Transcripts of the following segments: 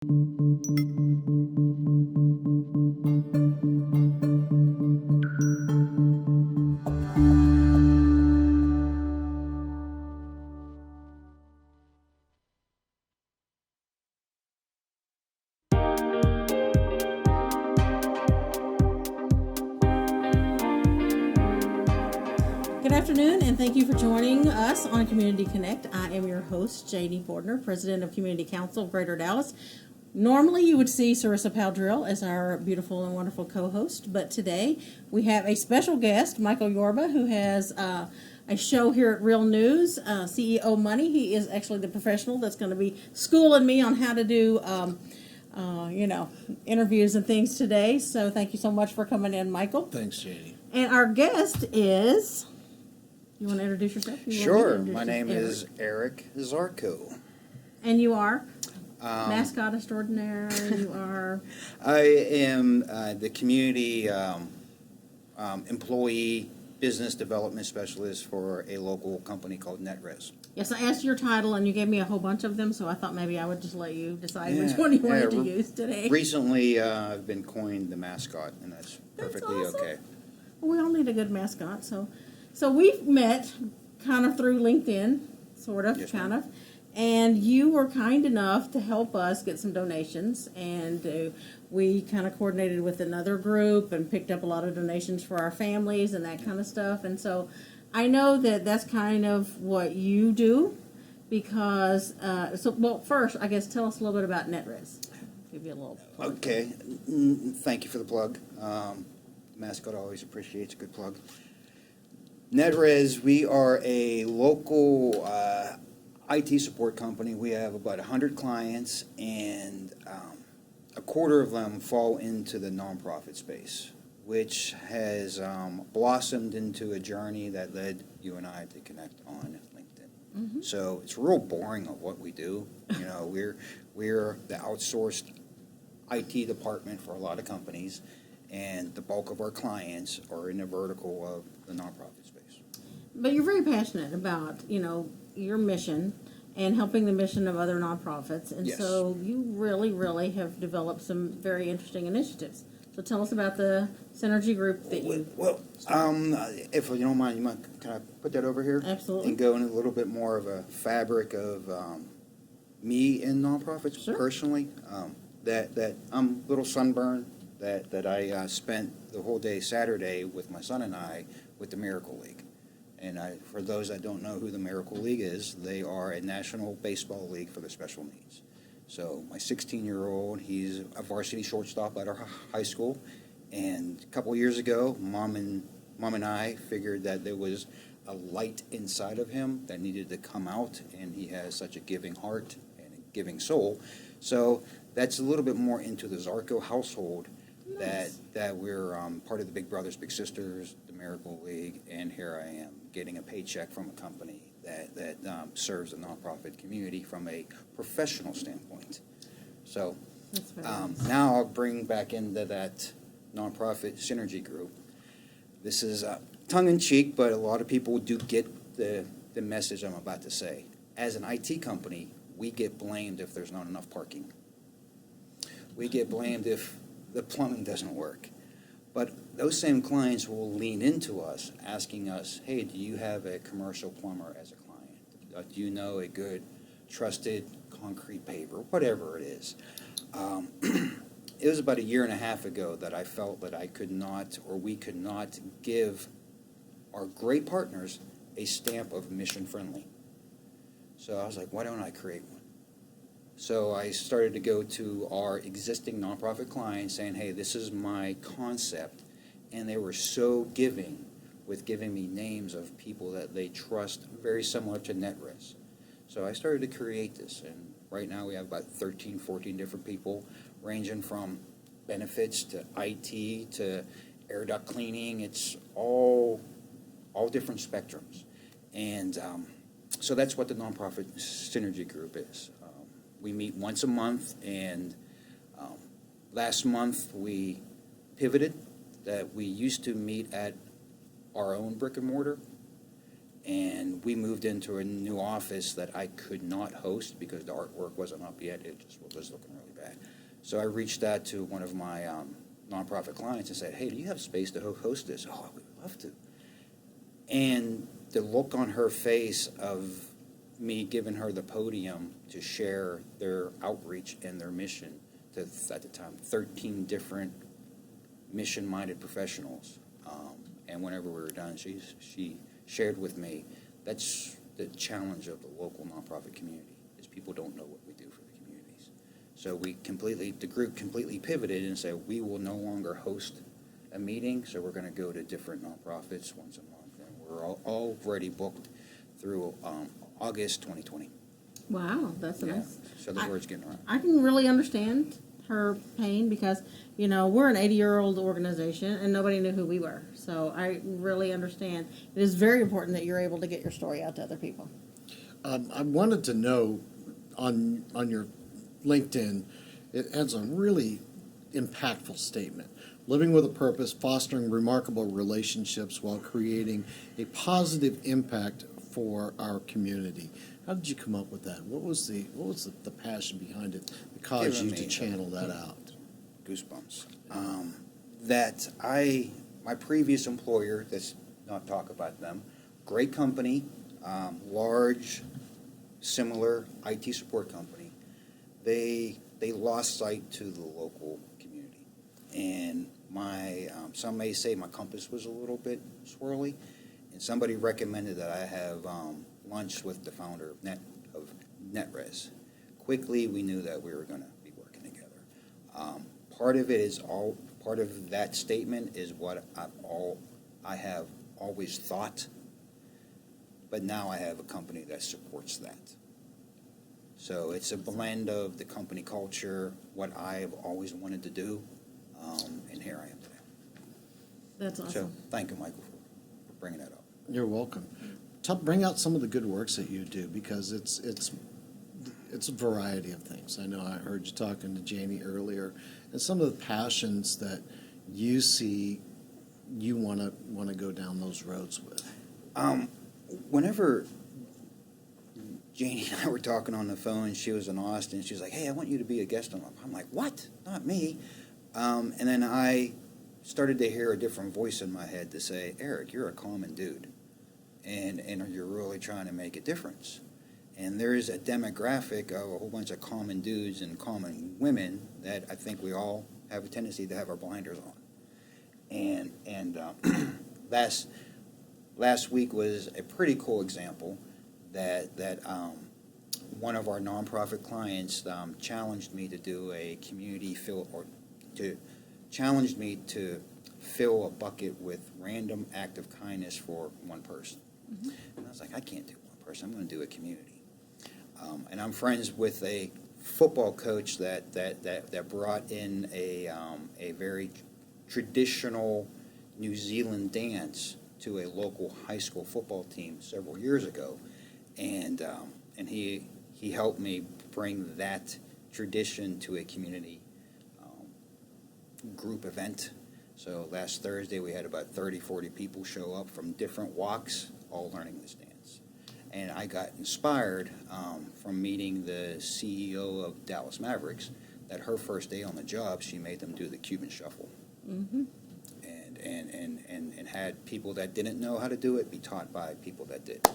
Good afternoon, and thank you for joining us on Community Connect. I am your host, Janie Bordner, President of Community Council of Greater Dallas. Normally, you would see Sarissa Powdrill as our beautiful and wonderful co-host, but today we have a special guest, Michael Yorba, who has a show here at Real News, CEO Money. He is actually the professional that's going to be schooling me on how to do, interviews and things today. So thank you so much for coming in, Michael. Thanks, Janie. And our guest is... You want to introduce yourself? Sure. My name is Eric Zarko. And you are? Mascot extraordinaire. You are? I am the community employee business development specialist for a local company called NetRes. Yes, I asked your title, and you gave me a whole bunch of them, so I thought maybe I would just let you decide which one you wanted to use today. Recently, I've been coined the mascot, and that's perfectly awesome. okay. Well, we all need a good mascot, So we've met kind of through LinkedIn, sort of, Yes, kind of, and you were kind enough to help us get some donations, and we kind of coordinated with another group and picked up a lot of donations for our families and that kind of stuff. And so I know that that's kind of what you do because, first, I guess tell us a little bit about NetRes. Give you a little plug. Okay. Thank you for the plug. Mascot always appreciates a good plug. NetRes, we are a local IT support company. We have about 100 clients, and a quarter of them fall into the nonprofit space, which has blossomed into a journey that led you and I to connect on LinkedIn. Mm-hmm. So it's real boring of what we do. You know, we're the outsourced IT department for a lot of companies, and the bulk of our clients are in the vertical of the nonprofit space. But you're very passionate about, your mission and helping the mission of other nonprofits. And Yes. So you really, really have developed some very interesting initiatives. So tell us about the Synergy Group that you... Well, if you don't mind, can I put that over here? Absolutely. And go in a little bit more of a fabric of me in nonprofits. Sure. Personally. That I'm a little sunburned, that I spent the whole day Saturday with my son and I with the Miracle League. And for those that don't know who the Miracle League is, they are a national baseball league for the special needs. So my 16-year-old, he's a varsity shortstop at our high school. And a couple of years ago, Mom and I figured that there was a light inside of him that needed to come out, and he has such a giving heart and a giving soul. So that's a little bit more into the Zarko household. Nice. that we're part of the Big Brothers Big Sisters, the Miracle League, and here I am getting a paycheck from a company that serves the nonprofit community from a professional standpoint. So now I'll bring back into that nonprofit Synergy Group. This is tongue-in-cheek, but a lot of people do get the message I'm about to say. As an IT company, we get blamed if there's not enough parking. We get blamed if the plumbing doesn't work. But those same clients will lean into us, asking us, hey, do you have a commercial plumber as a client? Do you know a good, trusted concrete paver? Whatever it is. It was about a year and a half ago that I felt that I could not, or we could not, give our great partners a stamp of mission-friendly. So I was like, why don't I create one? So I started to go to our existing nonprofit clients saying, hey, this is my concept. And they were so giving with giving me names of people that they trust, very similar to NetRes. So I started to create this. And right now we have about 13, 14 different people, ranging from benefits to IT to air duct cleaning. It's all different spectrums. And so that's what the nonprofit Synergy Group is. We meet once a month, and last month we pivoted that we used to meet at our own brick and mortar, and we moved into a new office that I could not host because the artwork wasn't up yet. It just was looking really bad. So I reached out to one of my nonprofit clients and said, hey, do you have space to host this? Oh, I would love to. And the look on her face of me giving her the podium to share their outreach and their mission to, at the time, 13 different mission-minded professionals. And whenever we were done, she shared with me, that's the challenge of the local nonprofit community, is people don't know what we do for the communities. So the group completely pivoted and said, we will no longer host a meeting, so we're going to go to different nonprofits once a month. And we're already booked through August 2020. Wow, that's nice. So the word's getting around. I can really understand her pain because, we're an 80-year-old organization and nobody knew who we were. So I really understand. It is very important that you're able to get your story out to other people. I wanted to know on your LinkedIn, it has a really impactful statement. Living with a purpose, fostering remarkable relationships while creating a positive impact for our community. How did you come up with that? What was the passion behind it that caused you to channel that out? Goosebumps. My previous employer, let's not talk about them, great company, large, similar IT support company. They lost sight to the local community. And some may say my compass was a little bit swirly, and somebody recommended that I have lunch with the founder of NetRes. Quickly, we knew that we were going to be working together. Part of that statement is what I have always thought, but now I have a company that supports that. So it's a blend of the company culture, what I've always wanted to do, and here I am today. That's awesome. So thank you, Michael, for bringing that up. You're welcome. Bring out some of the good works that you do, because it's a variety of things. I know I heard you talking to Janie earlier, and some of the passions that you see you want to go down those roads with. Whenever Janie and I were talking on the phone, she was in Austin, she was like, hey, I want you to be a guest on. I'm like, what? Not me. And then I started to hear a different voice in my head to say, Eric, you're a common dude, and you're really trying to make a difference. And there's a demographic of a whole bunch of common dudes and common women that I think we all have a tendency to have our blinders on. And last week was a pretty cool example that one of our nonprofit clients challenged me to do a community challenged me to fill a bucket with random act of kindness for one person. Mm-hmm. And I was like, I can't do one person. I'm going to do a community. And I'm friends with a football coach that brought in a very traditional New Zealand dance to a local high school football team several years ago, and he helped me bring that tradition to a community group event. So last Thursday we had about 40 people show up from different walks, all learning this dance. And I got inspired from meeting the CEO of Dallas Mavericks, that her first day on the job, she made them do the Cuban Shuffle. Mm-hmm. And had people that didn't know how to do it be taught by people that did.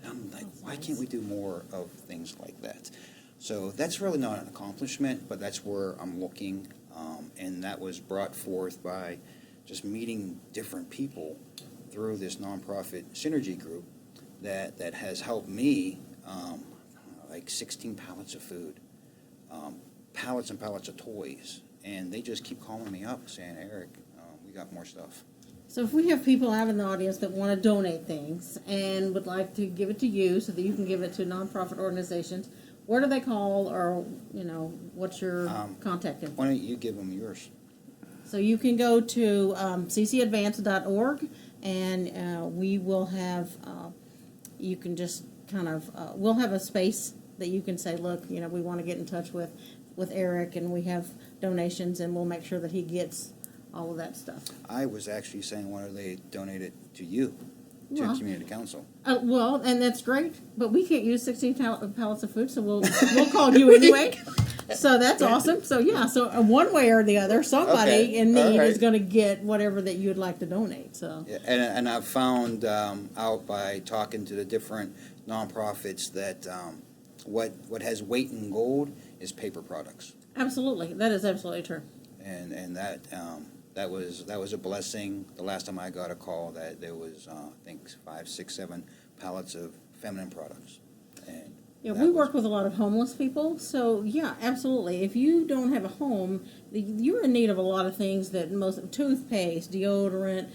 And I'm like, why can't we do more of things like that? So that's really not an accomplishment, but that's where I'm looking. And that was brought forth by just meeting different people through this nonprofit synergy group that has helped me, like 16 pallets of food, pallets and pallets of toys. And they just keep calling me up saying, Eric, we got more stuff. So if we have people out in the audience that want to donate things and would like to give it to you so that you can give it to nonprofit organizations, where do they call, or, what's your contact info? Why don't you give them yours? So you can go to ccadvance.org, and we will have, you can just kind of, we'll have a space that you can say, look, we want to get in touch with Eric, and we have donations, and we'll make sure that he gets all of that stuff. I was actually saying, why don't they donate it to you, to community council? Well, and that's great, but we can't use 16 pallets of food, so we'll call you anyway. So that's awesome. So yeah, so one way or the other, somebody Okay. in need All right. is going to get whatever that you'd like to donate. So Yeah, and I've found out by talking to the different nonprofits that what has weight in gold is paper products, absolutely, that is absolutely true. and that was a blessing. The last time I got a call that there was I think 5, 6, 7 pallets of feminine products, and Yeah, that we was- work with a lot of homeless people, so yeah, absolutely. If you don't have a home, you're in need of a lot of things that toothpaste, deodorant,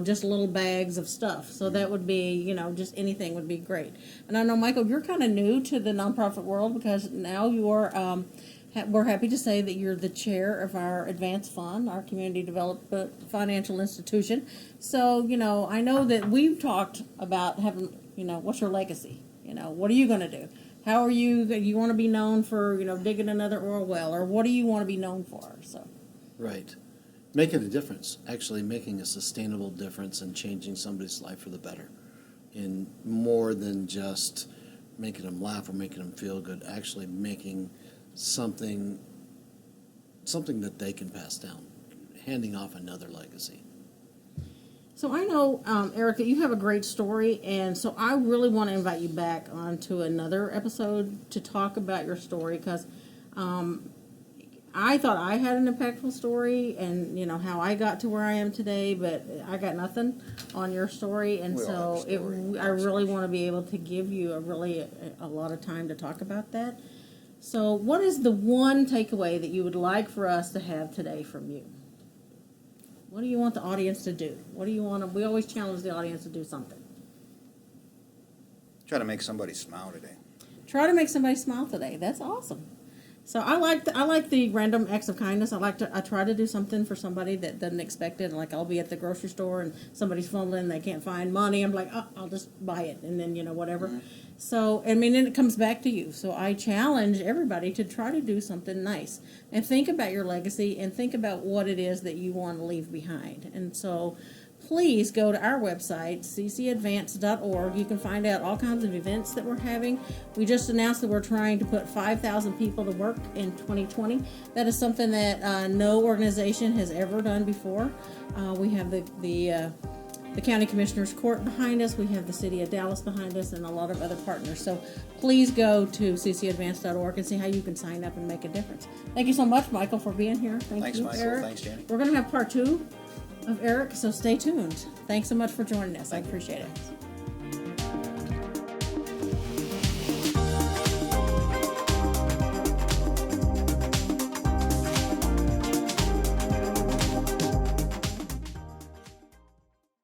just little bags of stuff. So that would be, just anything would be great. And I know, Michael, you're kind of new to the nonprofit world because now you're, we're happy to say that you're the chair of our advanced fund, our community development financial institution. So, I know that we've talked about having, what's your legacy? What are you going to do? How are you want to be known for, digging another oil well, or what do you want to be known for? So, Right. Making a difference, actually making a sustainable difference and changing somebody's life for the better. In more than just making them laugh or making them feel good, actually making something that they can pass down, handing off another legacy. So I know, Eric, that you have a great story, and so I really want to invite you back onto another episode to talk about your story, because I thought I had an impactful story, and how I got to where I am today, but I got nothing on your story, and We all have a story. I really want to be able to give you a lot of time to talk about that. So what is the one takeaway that you would like for us to have today from you? What do you want the audience to do? What do you want to, we always challenge the audience to do something. Try to make somebody smile today. Try to make somebody smile today. That's awesome. So I like the random acts of kindness. I try to do something for somebody that doesn't expect it. Like I'll be at the grocery store and somebody's fumbling, they can't find money. I'm like, oh, I'll just buy it, and then whatever. Mm-hmm. So then it comes back to you. So I challenge everybody to try to do something nice and think about your legacy and think about what it is that you want to leave behind. And so please go to our website, ccadvance.org. You can find out all kinds of events that we're having. We just announced that we're trying to put 5,000 people to work in 2020. That is something that no organization has ever done before. We have the County Commissioner's Court behind us. We have the City of Dallas behind us and a lot of other partners. So please go to ccadvance.org and see how you can sign up and make a difference. Thank you so much, Michael, for being here. Thanks, you, Michael. Eric. Thanks, Janie. We're going to have part 2 of Eric, so stay tuned. Thanks so much for joining us. I appreciate it.